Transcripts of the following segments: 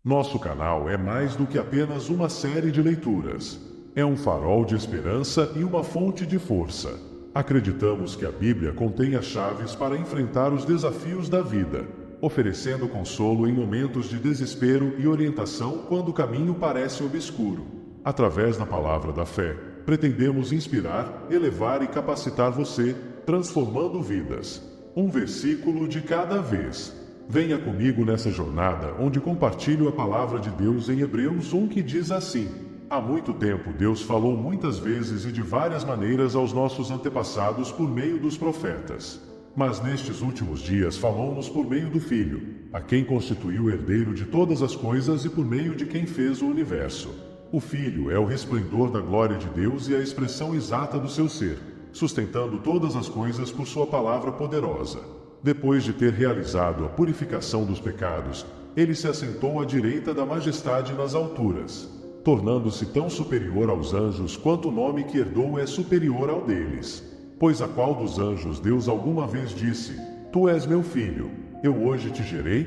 Nosso canal é mais do que apenas uma série de leituras. É um farol de esperança e uma fonte de força. Acreditamos que a Bíblia contém as chaves para enfrentar os desafios da vida, oferecendo consolo em momentos de desespero e orientação quando o caminho parece obscuro. Através da palavra da fé, pretendemos inspirar, elevar e capacitar você, transformando vidas. Um versículo de cada vez. Venha comigo nessa jornada onde compartilho a palavra de Deus em Hebreus 1 que diz assim: há muito tempo Deus falou muitas vezes e de várias maneiras aos nossos antepassados por meio dos profetas. Mas nestes últimos dias falou-nos por meio do Filho, a quem constituiu herdeiro de todas as coisas e por meio de quem fez o universo. O Filho é o resplendor da glória de Deus e a expressão exata do seu ser, sustentando todas as coisas por sua palavra poderosa. Depois de ter realizado a purificação dos pecados, ele se assentou à direita da majestade nas alturas, tornando-se tão superior aos anjos quanto o nome que herdou é superior ao deles. Pois a qual dos anjos Deus alguma vez disse: Tu és meu filho, eu hoje te gerei?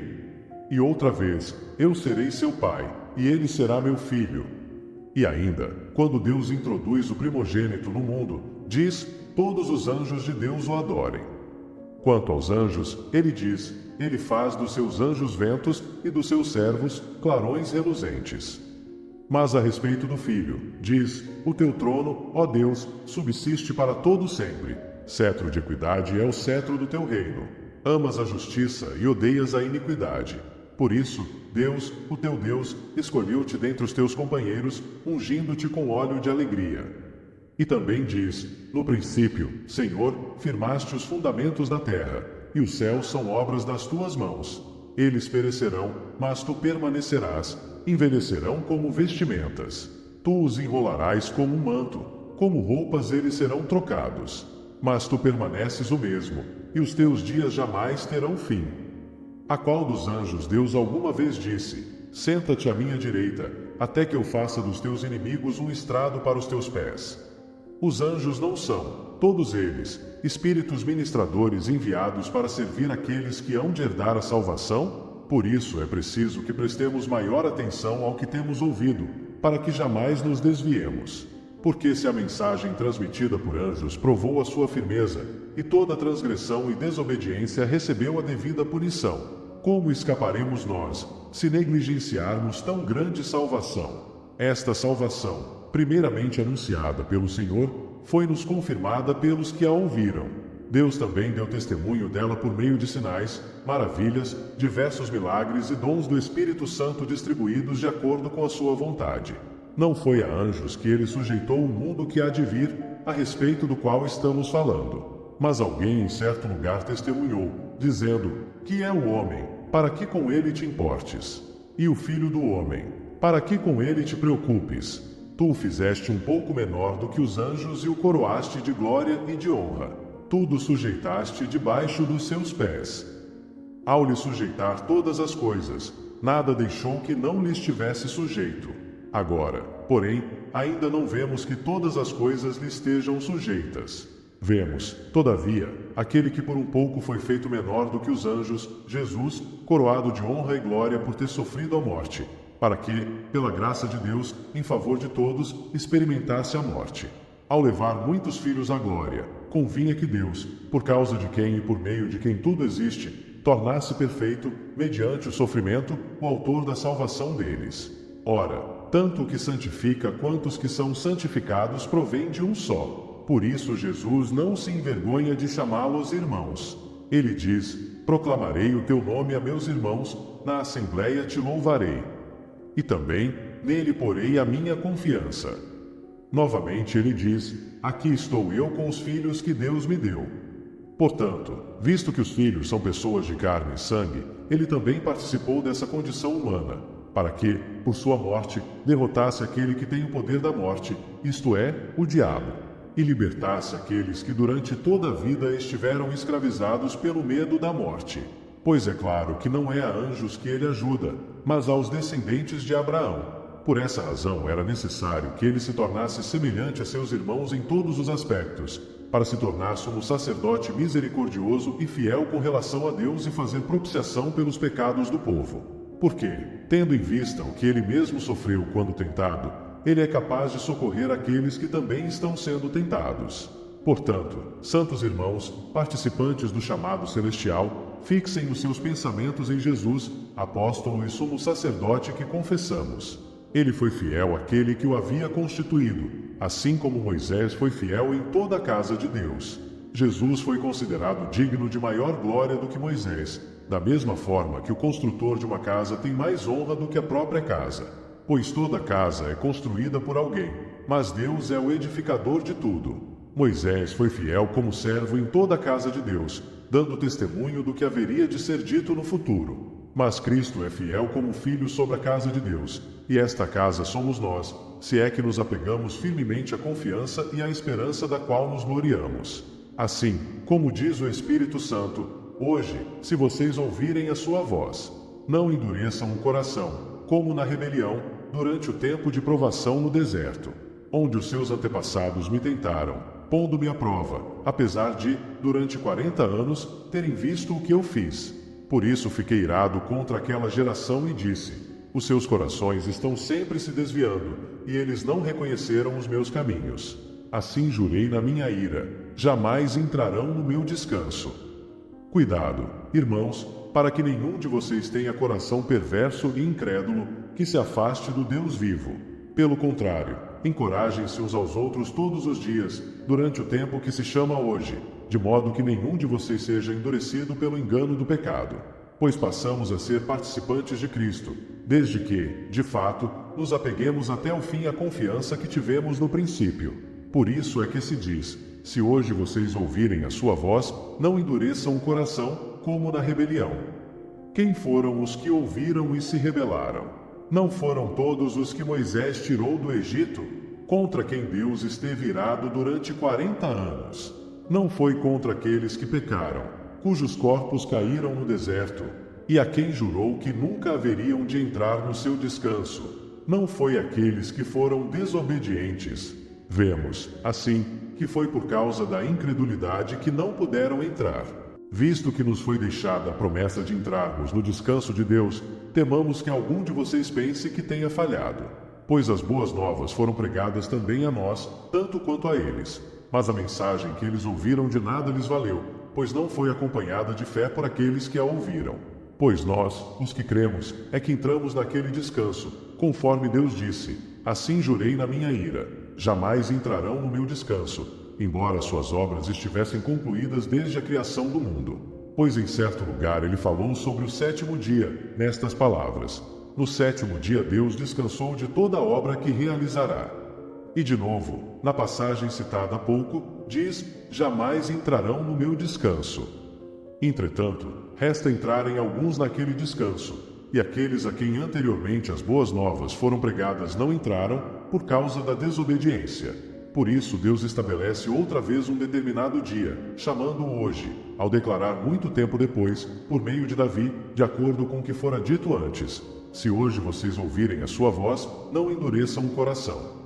E outra vez: Eu serei seu pai, e ele será meu filho. E ainda, quando Deus introduz o primogênito no mundo, diz: Todos os anjos de Deus o adorem. Quanto aos anjos, ele diz: Ele faz dos seus anjos ventos e dos seus servos clarões reluzentes. Mas a respeito do Filho, diz: O teu trono, ó Deus, subsiste para todo sempre. Cetro de equidade é o cetro do teu reino. Amas a justiça e odeias a iniquidade. Por isso, Deus, o teu Deus, escolheu-te dentre os teus companheiros, ungindo-te com óleo de alegria. E também diz: No princípio, Senhor, firmaste os fundamentos da terra, e os céus são obras das tuas mãos. Eles perecerão, mas tu permanecerás, envelhecerão como vestimentas. Tu os enrolarás como um manto, como roupas eles serão trocados. Mas tu permaneces o mesmo, e os teus dias jamais terão fim. A qual dos anjos Deus alguma vez disse: Senta-te à minha direita, até que eu faça dos teus inimigos um estrado para os teus pés? Os anjos não são, todos eles, espíritos ministradores enviados para servir aqueles que hão de herdar a salvação? Por isso é preciso que prestemos maior atenção ao que temos ouvido, para que jamais nos desviemos. Porque se a mensagem transmitida por anjos provou a sua firmeza, e toda transgressão e desobediência recebeu a devida punição, como escaparemos nós, se negligenciarmos tão grande salvação? Esta salvação, primeiramente anunciada pelo Senhor, foi-nos confirmada pelos que a ouviram. Deus também deu testemunho dela por meio de sinais, maravilhas, diversos milagres e dons do Espírito Santo distribuídos de acordo com a sua vontade. Não foi a anjos que ele sujeitou o mundo que há de vir, a respeito do qual estamos falando. Mas alguém em certo lugar testemunhou, dizendo: Que é o homem, para que com ele te importes? E o filho do homem, para que com ele te preocupes? Tu o fizeste um pouco menor do que os anjos e o coroaste de glória e de honra. Tudo sujeitaste debaixo dos seus pés. Ao lhe sujeitar todas as coisas, nada deixou que não lhe estivesse sujeito. Agora, porém, ainda não vemos que todas as coisas lhe estejam sujeitas. Vemos, todavia, aquele que por um pouco foi feito menor do que os anjos, Jesus, coroado de honra e glória por ter sofrido a morte, para que, pela graça de Deus, em favor de todos, experimentasse a morte. Ao levar muitos filhos à glória, convinha que Deus, por causa de quem e por meio de quem tudo existe, tornasse perfeito, mediante o sofrimento, o autor da salvação deles. Ora, tanto o que santifica quanto os que são santificados provém de um só. Por isso Jesus não se envergonha de chamá-los irmãos. Ele diz: Proclamarei o teu nome a meus irmãos, na assembleia te louvarei. E também, nele porei a minha confiança. Novamente ele diz: Aqui estou eu com os filhos que Deus me deu. Portanto, visto que os filhos são pessoas de carne e sangue, ele também participou dessa condição humana, para que, por sua morte, derrotasse aquele que tem o poder da morte, isto é, o diabo, e libertasse aqueles que durante toda a vida estiveram escravizados pelo medo da morte. Pois é claro que não é a anjos que ele ajuda, mas aos descendentes de Abraão. Por essa razão era necessário que ele se tornasse semelhante a seus irmãos em todos os aspectos, para se tornar sumo sacerdote misericordioso e fiel com relação a Deus e fazer propiciação pelos pecados do povo. Porque, tendo em vista o que ele mesmo sofreu quando tentado, ele é capaz de socorrer aqueles que também estão sendo tentados. Portanto, santos irmãos, participantes do chamado celestial, fixem os seus pensamentos em Jesus, apóstolo e sumo sacerdote que confessamos. Ele foi fiel àquele que o havia constituído, assim como Moisés foi fiel em toda a casa de Deus. Jesus foi considerado digno de maior glória do que Moisés, da mesma forma que o construtor de uma casa tem mais honra do que a própria casa. Pois toda casa é construída por alguém, mas Deus é o edificador de tudo. Moisés foi fiel como servo em toda a casa de Deus, dando testemunho do que haveria de ser dito no futuro. Mas Cristo é fiel como filho sobre a casa de Deus, e esta casa somos nós, se é que nos apegamos firmemente à confiança e à esperança da qual nos gloriamos. Assim, como diz o Espírito Santo, hoje, se vocês ouvirem a sua voz, não endureçam o coração, como na rebelião, durante o tempo de provação no deserto, onde os seus antepassados me tentaram, pondo-me à prova, apesar de, durante 40 anos, terem visto o que eu fiz. Por isso fiquei irado contra aquela geração e disse: os seus corações estão sempre se desviando, e eles não reconheceram os meus caminhos. Assim jurei na minha ira: jamais entrarão no meu descanso. Cuidado, irmãos, para que nenhum de vocês tenha coração perverso e incrédulo, que se afaste do Deus vivo. Pelo contrário, encorajem-se uns aos outros todos os dias, durante o tempo que se chama hoje, de modo que nenhum de vocês seja endurecido pelo engano do pecado. Pois passamos a ser participantes de Cristo, desde que, de fato, nos apeguemos até o fim à confiança que tivemos no princípio. Por isso é que se diz: se hoje vocês ouvirem a sua voz, não endureçam o coração, como na rebelião. Quem foram os que ouviram e se rebelaram? Não foram todos os que Moisés tirou do Egito, contra quem Deus esteve irado durante 40 anos? Não foi contra aqueles que pecaram, cujos corpos caíram no deserto, e a quem jurou que nunca haveriam de entrar no seu descanso? Não foi aqueles que foram desobedientes. Vemos, assim, que foi por causa da incredulidade que não puderam entrar. Visto que nos foi deixada a promessa de entrarmos no descanso de Deus, temamos que algum de vocês pense que tenha falhado. Pois as boas novas foram pregadas também a nós, tanto quanto a eles. Mas a mensagem que eles ouviram de nada lhes valeu, pois não foi acompanhada de fé por aqueles que a ouviram. Pois nós, os que cremos, é que entramos naquele descanso, conforme Deus disse: assim jurei na minha ira: jamais entrarão no meu descanso, embora suas obras estivessem concluídas desde a criação do mundo. Pois em certo lugar ele falou sobre o sétimo dia, nestas palavras: no sétimo dia Deus descansou de toda a obra que realizará. E de novo, na passagem citada há pouco, diz: jamais entrarão no meu descanso. Entretanto, resta entrarem alguns naquele descanso, e aqueles a quem anteriormente as boas novas foram pregadas não entraram, por causa da desobediência. Por isso Deus estabelece outra vez um determinado dia, chamando-o hoje, ao declarar muito tempo depois, por meio de Davi, de acordo com o que fora dito antes: se hoje vocês ouvirem a sua voz, não endureçam o coração.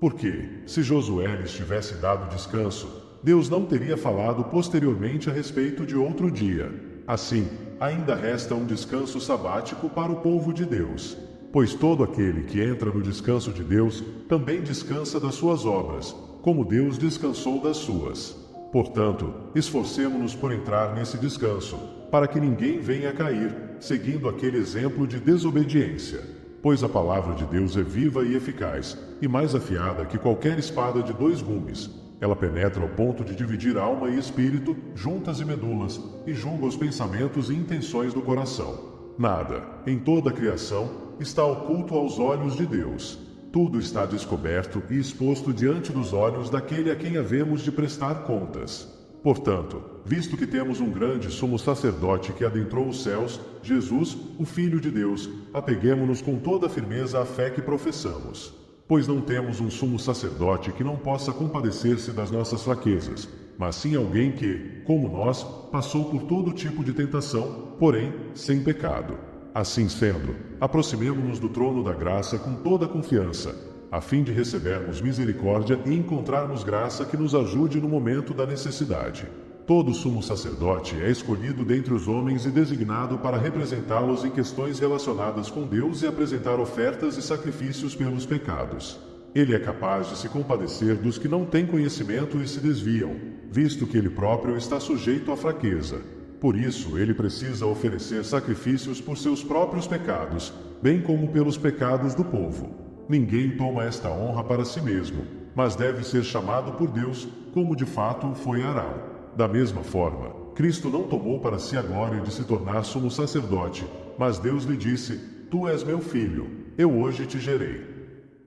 Porque, se Josué lhes tivesse dado descanso, Deus não teria falado posteriormente a respeito de outro dia. Assim, ainda resta um descanso sabático para o povo de Deus. Pois todo aquele que entra no descanso de Deus também descansa das suas obras, como Deus descansou das suas. Portanto, esforcemo-nos por entrar nesse descanso, para que ninguém venha a cair, seguindo aquele exemplo de desobediência. Pois a palavra de Deus é viva e eficaz, e mais afiada que qualquer espada de 2 gumes. Ela penetra ao ponto de dividir alma e espírito, juntas e medulas, e julga os pensamentos e intenções do coração. Nada, em toda a criação, está oculto aos olhos de Deus. Tudo está descoberto e exposto diante dos olhos daquele a quem havemos de prestar contas. Portanto, visto que temos um grande sumo sacerdote que adentrou os céus, Jesus, o Filho de Deus, apeguemo-nos com toda a firmeza à fé que professamos. Pois não temos um sumo sacerdote que não possa compadecer-se das nossas fraquezas, mas sim alguém que, como nós, passou por todo tipo de tentação, porém, sem pecado. Assim sendo, aproximemo-nos do trono da graça com toda a confiança, a fim de recebermos misericórdia e encontrarmos graça que nos ajude no momento da necessidade. Todo sumo sacerdote é escolhido dentre os homens e designado para representá-los em questões relacionadas com Deus e apresentar ofertas e sacrifícios pelos pecados. Ele é capaz de se compadecer dos que não têm conhecimento e se desviam, visto que ele próprio está sujeito à fraqueza. Por isso, ele precisa oferecer sacrifícios por seus próprios pecados, bem como pelos pecados do povo. Ninguém toma esta honra para si mesmo, mas deve ser chamado por Deus, como de fato foi Arão. Da mesma forma, Cristo não tomou para si a glória de se tornar sumo sacerdote, mas Deus lhe disse: Tu és meu filho, eu hoje te gerei.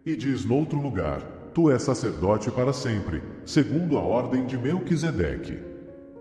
E diz noutro lugar: Tu és sacerdote para sempre, segundo a ordem de Melquisedeque.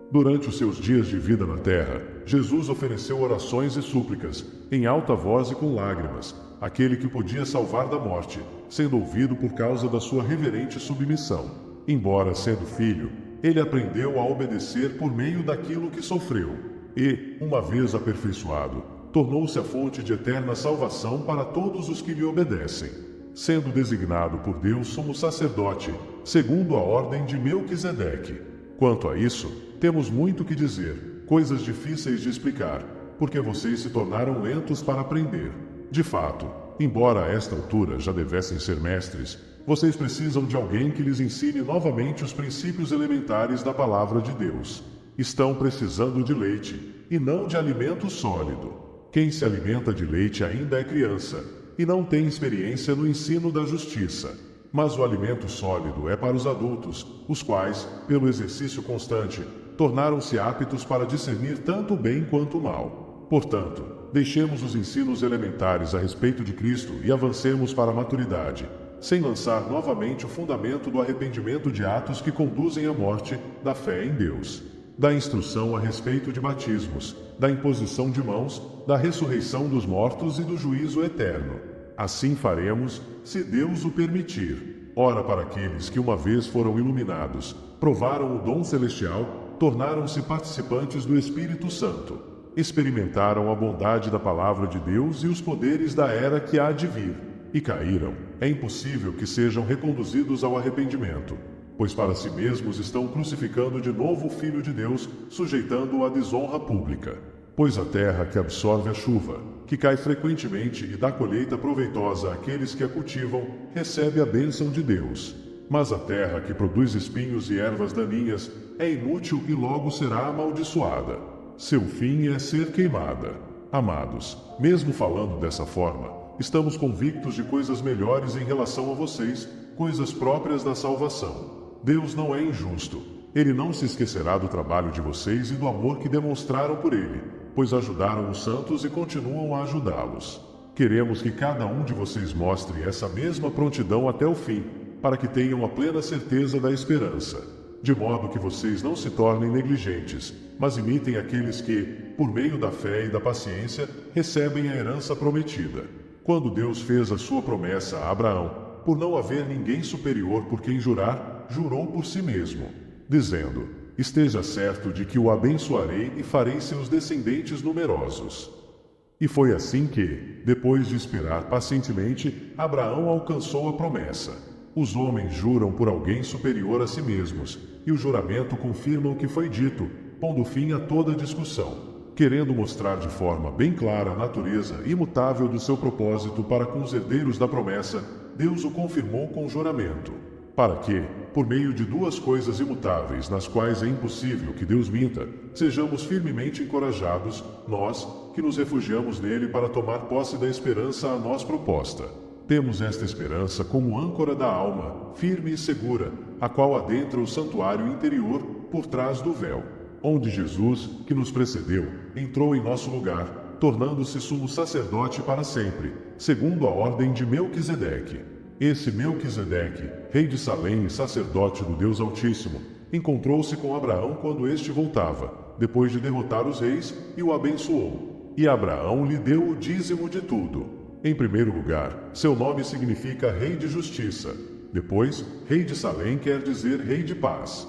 Durante os seus dias de vida na terra, Jesus ofereceu orações e súplicas, em alta voz e com lágrimas, àquele que podia salvar da morte, sendo ouvido por causa da sua reverente submissão. Embora sendo filho, ele aprendeu a obedecer por meio daquilo que sofreu, e, uma vez aperfeiçoado, tornou-se a fonte de eterna salvação para todos os que lhe obedecem, sendo designado por Deus sumo sacerdote, segundo a ordem de Melquisedeque. Quanto a isso, temos muito que dizer, coisas difíceis de explicar, porque vocês se tornaram lentos para aprender. De fato, embora a esta altura já devessem ser mestres, vocês precisam de alguém que lhes ensine novamente os princípios elementares da palavra de Deus. Estão precisando de leite, e não de alimento sólido. Quem se alimenta de leite ainda é criança, e não tem experiência no ensino da justiça. Mas o alimento sólido é para os adultos, os quais, pelo exercício constante, tornaram-se aptos para discernir tanto o bem quanto o mal. Portanto, deixemos os ensinos elementares a respeito de Cristo e avancemos para a maturidade, sem lançar novamente o fundamento do arrependimento de atos que conduzem à morte, da fé em Deus, da instrução a respeito de batismos, da imposição de mãos, da ressurreição dos mortos e do juízo eterno. Assim faremos, se Deus o permitir. Ora, para aqueles que uma vez foram iluminados, provaram o dom celestial, tornaram-se participantes do Espírito Santo, experimentaram a bondade da palavra de Deus e os poderes da era que há de vir, e caíram, é impossível que sejam reconduzidos ao arrependimento, pois para si mesmos estão crucificando de novo o Filho de Deus, sujeitando-o à desonra pública. Pois a terra que absorve a chuva, que cai frequentemente e dá colheita proveitosa àqueles que a cultivam, recebe a bênção de Deus. Mas a terra que produz espinhos e ervas daninhas é inútil e logo será amaldiçoada. Seu fim é ser queimada. Amados, mesmo falando dessa forma, estamos convictos de coisas melhores em relação a vocês, coisas próprias da salvação. Deus não é injusto. Ele não se esquecerá do trabalho de vocês e do amor que demonstraram por ele, pois ajudaram os santos e continuam a ajudá-los. Queremos que cada um de vocês mostre essa mesma prontidão até o fim, para que tenham a plena certeza da esperança, de modo que vocês não se tornem negligentes, mas imitem aqueles que, por meio da fé e da paciência, recebem a herança prometida. Quando Deus fez a sua promessa a Abraão, por não haver ninguém superior por quem jurar, jurou por si mesmo, dizendo: Esteja certo de que o abençoarei e farei seus descendentes numerosos. E foi assim que, depois de esperar pacientemente, Abraão alcançou a promessa. Os homens juram por alguém superior a si mesmos, e o juramento confirma o que foi dito, pondo fim a toda discussão, querendo mostrar de forma bem clara a natureza imutável do seu propósito para com os herdeiros da promessa. Deus o confirmou com juramento, para que, por meio de duas coisas imutáveis nas quais é impossível que Deus minta, sejamos firmemente encorajados, nós, que nos refugiamos nele para tomar posse da esperança a nós proposta. Temos esta esperança como âncora da alma, firme e segura, a qual adentra o santuário interior, por trás do véu, onde Jesus, que nos precedeu, entrou em nosso lugar, tornando-se sumo sacerdote para sempre, segundo a ordem de Melquisedeque. Esse Melquisedeque, rei de Salém e sacerdote do Deus Altíssimo, encontrou-se com Abraão quando este voltava, depois de derrotar os reis, e o abençoou. E Abraão lhe deu o dízimo de tudo. Em primeiro lugar, seu nome significa Rei de Justiça. Depois, Rei de Salém quer dizer Rei de Paz.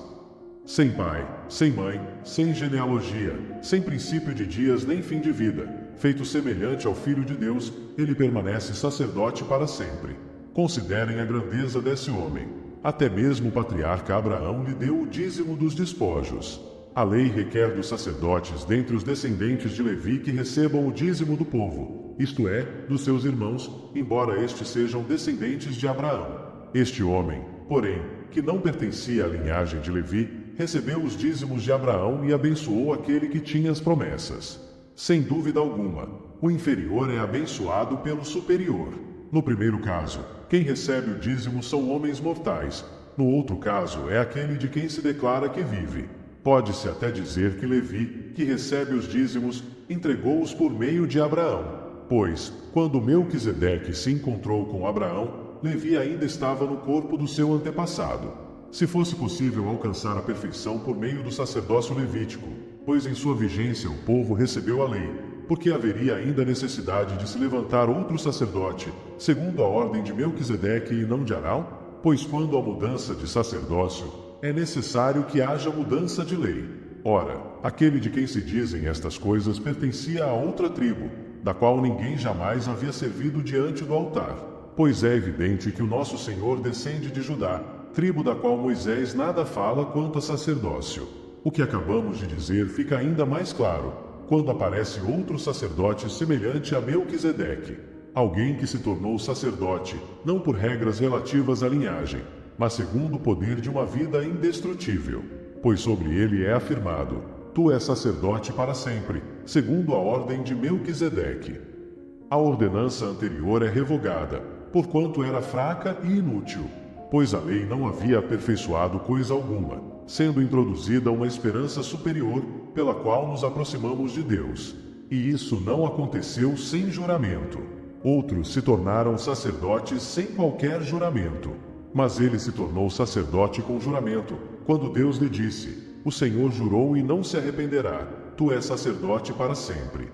Sem pai, sem mãe, sem genealogia, sem princípio de dias nem fim de vida, feito semelhante ao Filho de Deus, ele permanece sacerdote para sempre. Considerem a grandeza desse homem. Até mesmo o patriarca Abraão lhe deu o dízimo dos despojos. A lei requer dos sacerdotes dentre os descendentes de Levi que recebam o dízimo do povo, isto é, dos seus irmãos, embora estes sejam descendentes de Abraão. Este homem, porém, que não pertencia à linhagem de Levi, recebeu os dízimos de Abraão e abençoou aquele que tinha as promessas. Sem dúvida alguma, o inferior é abençoado pelo superior. No primeiro caso, quem recebe o dízimo são homens mortais. No outro caso, é aquele de quem se declara que vive. Pode-se até dizer que Levi, que recebe os dízimos, entregou-os por meio de Abraão. Pois, quando Melquisedeque se encontrou com Abraão, Levi ainda estava no corpo do seu antepassado. Se fosse possível alcançar a perfeição por meio do sacerdócio levítico, pois em sua vigência o povo recebeu a lei, porque haveria ainda necessidade de se levantar outro sacerdote, segundo a ordem de Melquisedeque e não de Arão? Pois quando há mudança de sacerdócio, é necessário que haja mudança de lei. Ora, aquele de quem se dizem estas coisas pertencia a outra tribo, da qual ninguém jamais havia servido diante do altar. Pois é evidente que o nosso Senhor descende de Judá, tribo da qual Moisés nada fala quanto a sacerdócio. O que acabamos de dizer fica ainda mais claro, quando aparece outro sacerdote semelhante a Melquisedeque, alguém que se tornou sacerdote, não por regras relativas à linhagem, mas segundo o poder de uma vida indestrutível. Pois sobre ele é afirmado: Tu és sacerdote para sempre, segundo a ordem de Melquisedeque. A ordenança anterior é revogada, porquanto era fraca e inútil, pois a lei não havia aperfeiçoado coisa alguma, sendo introduzida uma esperança superior, pela qual nos aproximamos de Deus. E isso não aconteceu sem juramento. Outros se tornaram sacerdotes sem qualquer juramento. Mas ele se tornou sacerdote com juramento, quando Deus lhe disse: O Senhor jurou e não se arrependerá, tu és sacerdote para sempre.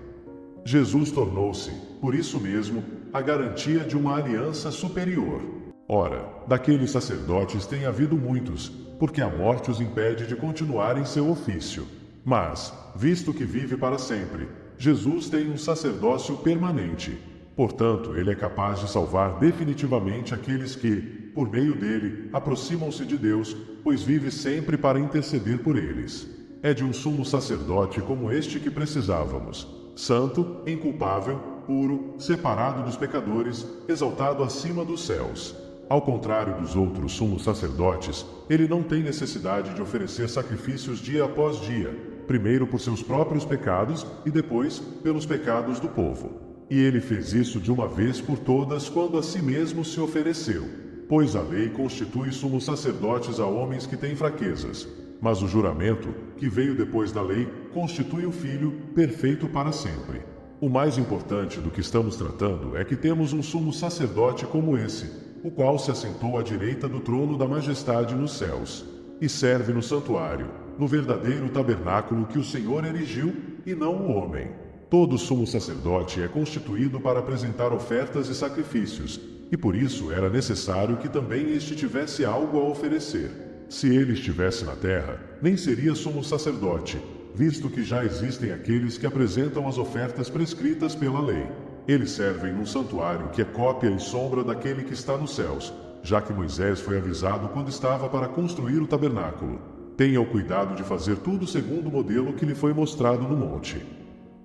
Jesus tornou-se, por isso mesmo, a garantia de uma aliança superior. Ora, daqueles sacerdotes tem havido muitos, porque a morte os impede de continuar em seu ofício. Mas, visto que vive para sempre, Jesus tem um sacerdócio permanente. Portanto, ele é capaz de salvar definitivamente aqueles que, por meio dele, aproximam-se de Deus, pois vive sempre para interceder por eles. É de um sumo sacerdote como este que precisávamos: santo, inculpável, puro, separado dos pecadores, exaltado acima dos céus. Ao contrário dos outros sumos sacerdotes, ele não tem necessidade de oferecer sacrifícios dia após dia, primeiro por seus próprios pecados e depois pelos pecados do povo. E ele fez isso de uma vez por todas quando a si mesmo se ofereceu. Pois a lei constitui sumos sacerdotes a homens que têm fraquezas, mas o juramento, que veio depois da lei, constitui o Filho, perfeito para sempre. O mais importante do que estamos tratando é que temos um sumo sacerdote como esse, o qual se assentou à direita do trono da majestade nos céus, e serve no santuário, no verdadeiro tabernáculo que o Senhor erigiu, e não o homem. Todo sumo sacerdote é constituído para apresentar ofertas e sacrifícios, e por isso era necessário que também este tivesse algo a oferecer. Se ele estivesse na terra, nem seria sumo sacerdote, visto que já existem aqueles que apresentam as ofertas prescritas pela lei. Eles servem num santuário que é cópia e sombra daquele que está nos céus, já que Moisés foi avisado quando estava para construir o tabernáculo. Tenha o cuidado de fazer tudo segundo o modelo que lhe foi mostrado no monte.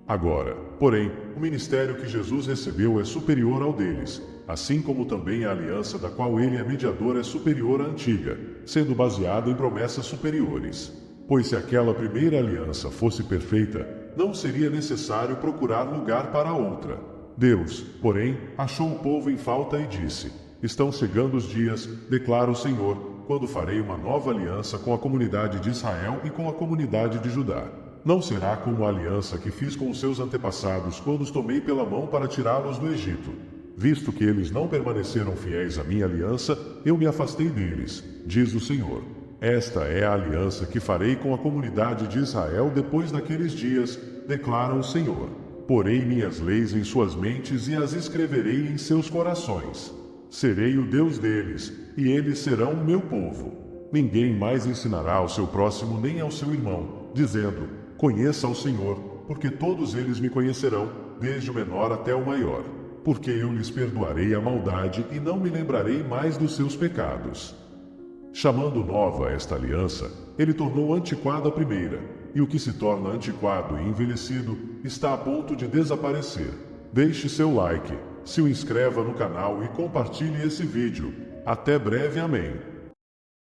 Agora, porém, o ministério que Jesus recebeu é superior ao deles, assim como também a aliança da qual ele é mediador é superior à antiga, sendo baseada em promessas superiores. Pois se aquela primeira aliança fosse perfeita, não seria necessário procurar lugar para outra. Deus, porém, achou o povo em falta e disse: Estão chegando os dias, declara o Senhor, quando farei uma nova aliança com a comunidade de Israel e com a comunidade de Judá. Não será como a aliança que fiz com os seus antepassados quando os tomei pela mão para tirá-los do Egito. Visto que eles não permaneceram fiéis à minha aliança, eu me afastei deles, diz o Senhor. Esta é a aliança que farei com a comunidade de Israel depois daqueles dias, declara o Senhor. Porei minhas leis em suas mentes e as escreverei em seus corações. Serei o Deus deles, e eles serão o meu povo. Ninguém mais ensinará ao seu próximo nem ao seu irmão, dizendo: Conheça ao Senhor, porque todos eles me conhecerão, desde o menor até o maior. Porque eu lhes perdoarei a maldade e não me lembrarei mais dos seus pecados. Chamando nova esta aliança, ele tornou antiquada a primeira, e o que se torna antiquado e envelhecido está a ponto de desaparecer. Deixe seu like, se inscreva no canal e compartilhe esse vídeo. Até breve, amém.